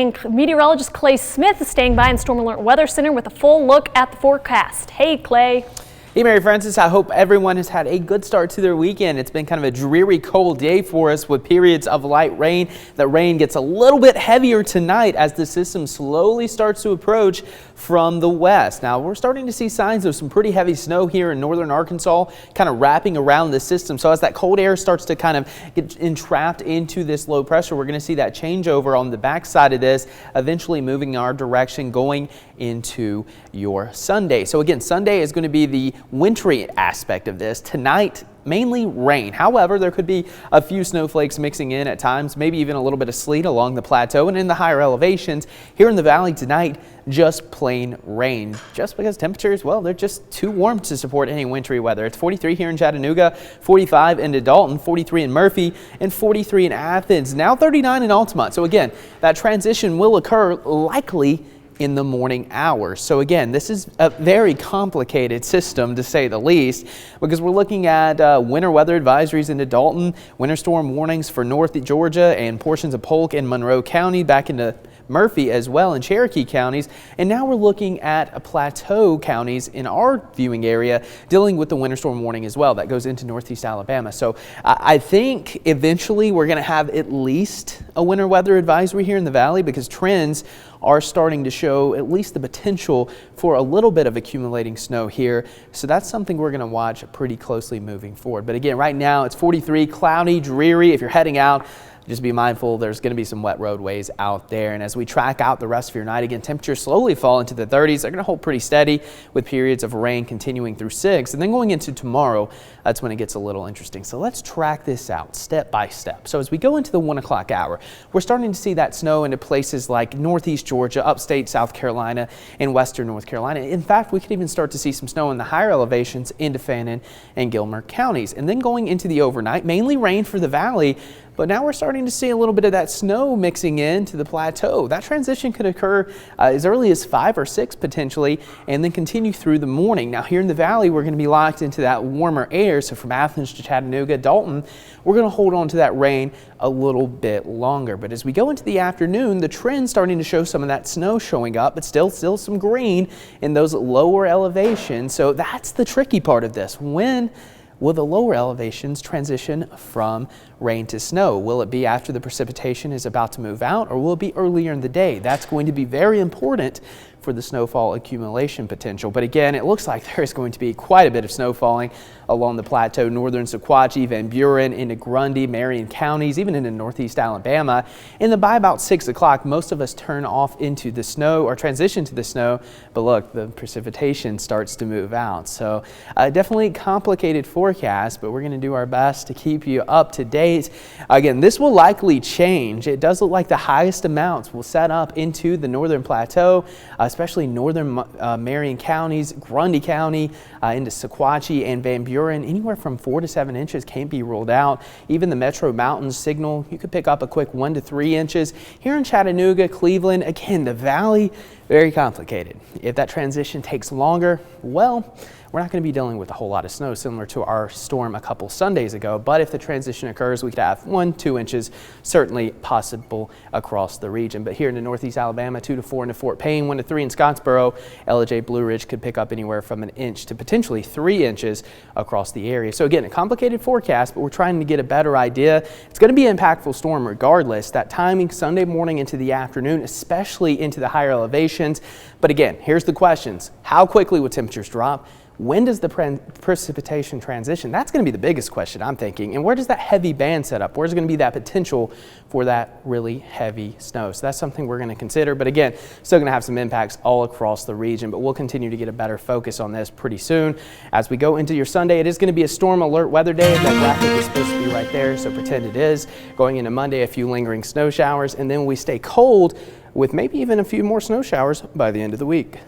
Meteorologist Clay Smith is staying by in Storm Alert Weather Center with a full look at the forecast. Hey, Clay. Hey, Mary Frances. I hope everyone has had a good start to their weekend. It's been kind of a dreary, cold day for us with periods of light rain. That rain gets a little bit heavier tonight as the system slowly starts to approach from the west. Now, we're starting to see signs of some pretty heavy snow here in northern Arkansas, kind of wrapping around the system. So as that cold air starts to kind of get entrapped into this low pressure, we're going to see that changeover on the backside of this, eventually moving our direction going into your Sunday. So again, Sunday is going to be the wintry aspect of this. Tonight, mainly rain. However, there could be a few snowflakes mixing in at times, maybe even a little bit of sleet along the plateau and in the higher elevations. Here in the valley tonight, just plain rain, just because temperatures, well, they're just too warm to support any wintry weather. It's 43 here in Chattanooga, 45 into Dalton, 43 in Murphy, and 43 in Athens, now 39 in Altamont. So again, that transition will occur likely in the morning hours. So again, this is a very complicated system to say the least, because we're looking at winter weather advisories into Dalton, winter storm warnings for North Georgia and portions of Polk and Monroe County, back into Murphy as well in Cherokee counties, and now we're looking at a plateau counties in our viewing area dealing with the winter storm warning as well that goes into northeast Alabama. So I think eventually we're going to have at least a winter weather advisory here in the valley, because trends are starting to show at least the potential for a little bit of accumulating snow here. So that's something we're going to watch pretty closely moving forward. But again, right now it's 43, cloudy, dreary. If you're heading out, just be mindful there's going to be some wet roadways out there. And as we track out the rest of your night, again, temperatures slowly fall into the 30s. They're going to hold pretty steady with periods of rain continuing through 6. And then going into tomorrow, that's when it gets a little interesting. So let's track this out step by step. So as we go into the 1 o'clock hour, we're starting to see that snow into places like northeast Georgia, upstate South Carolina, and western North Carolina. In fact, we could even start to see some snow in the higher elevations into Fannin and Gilmer counties. And then going into the overnight, mainly rain for the valley, but now we're starting to see a little bit of that snow mixing into the plateau. That transition could occur as early as 5 or 6 potentially, and then continue through the morning. Now here in the valley, we're going to be locked into that warmer air. So from Athens to Chattanooga, Dalton, we're going to hold on to that rain a little bit longer. But as we go into the afternoon, the trend's starting to show some of that snow showing up, but still some green in those lower elevations. So that's the tricky part of this. When will the lower elevations transition from rain to snow? Will it be after the precipitation is about to move out, or will it be earlier in the day? That's going to be very important for the snowfall accumulation potential. But again, it looks like there is going to be quite a bit of snow falling along the plateau, northern Sequatchie, Van Buren, into Grundy, Marion counties, even into northeast Alabama. And then by about 6 o'clock, most of us turn off into the snow or transition to the snow. But look, the precipitation starts to move out. So definitely complicated forecast, but we're going to do our best to keep you up to date. Again, this will likely change. It does look like the highest amounts will set up into the northern plateau, especially northern Marion counties, Grundy County, into Sequatchie and Van Buren. Anywhere from 4 to 7 inches can't be ruled out. Even the Metro Mountains signal, you could pick up a quick 1 to 3 inches. Here in Chattanooga, Cleveland, again, the valley, very complicated. If that transition takes longer, well, we're not going to be dealing with a whole lot of snow similar to our storm a couple Sundays ago. But if the transition occurs, we could have 1 to 2 inches, certainly possible across the region. But here in the northeast Alabama, 2 to 4 into Fort Payne, 1 to 3 in Scottsboro, LJ Blue Ridge could pick up anywhere from 1 inch to potentially 3 inches across the area. So again, a complicated forecast, but we're trying to get a better idea. It's going to be an impactful storm regardless. That timing Sunday morning into the afternoon, especially into the higher elevations. But again, here's the questions. How quickly will temperatures drop? When does the precipitation transition? That's going to be the biggest question, I'm thinking. And where does that heavy band set up? Where's going to be that potential for that really heavy snow? So that's something we're going to consider. But again, still going to have some impacts all across the region. But we'll continue to get a better focus on this pretty soon. As we go into your Sunday, it is going to be a storm alert weather day. That graphic is supposed to be right there, so pretend it is. Going into Monday, a few lingering snow showers. And then we stay cold with maybe even a few more snow showers by the end of the week.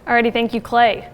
Alrighty, thank you, Clay.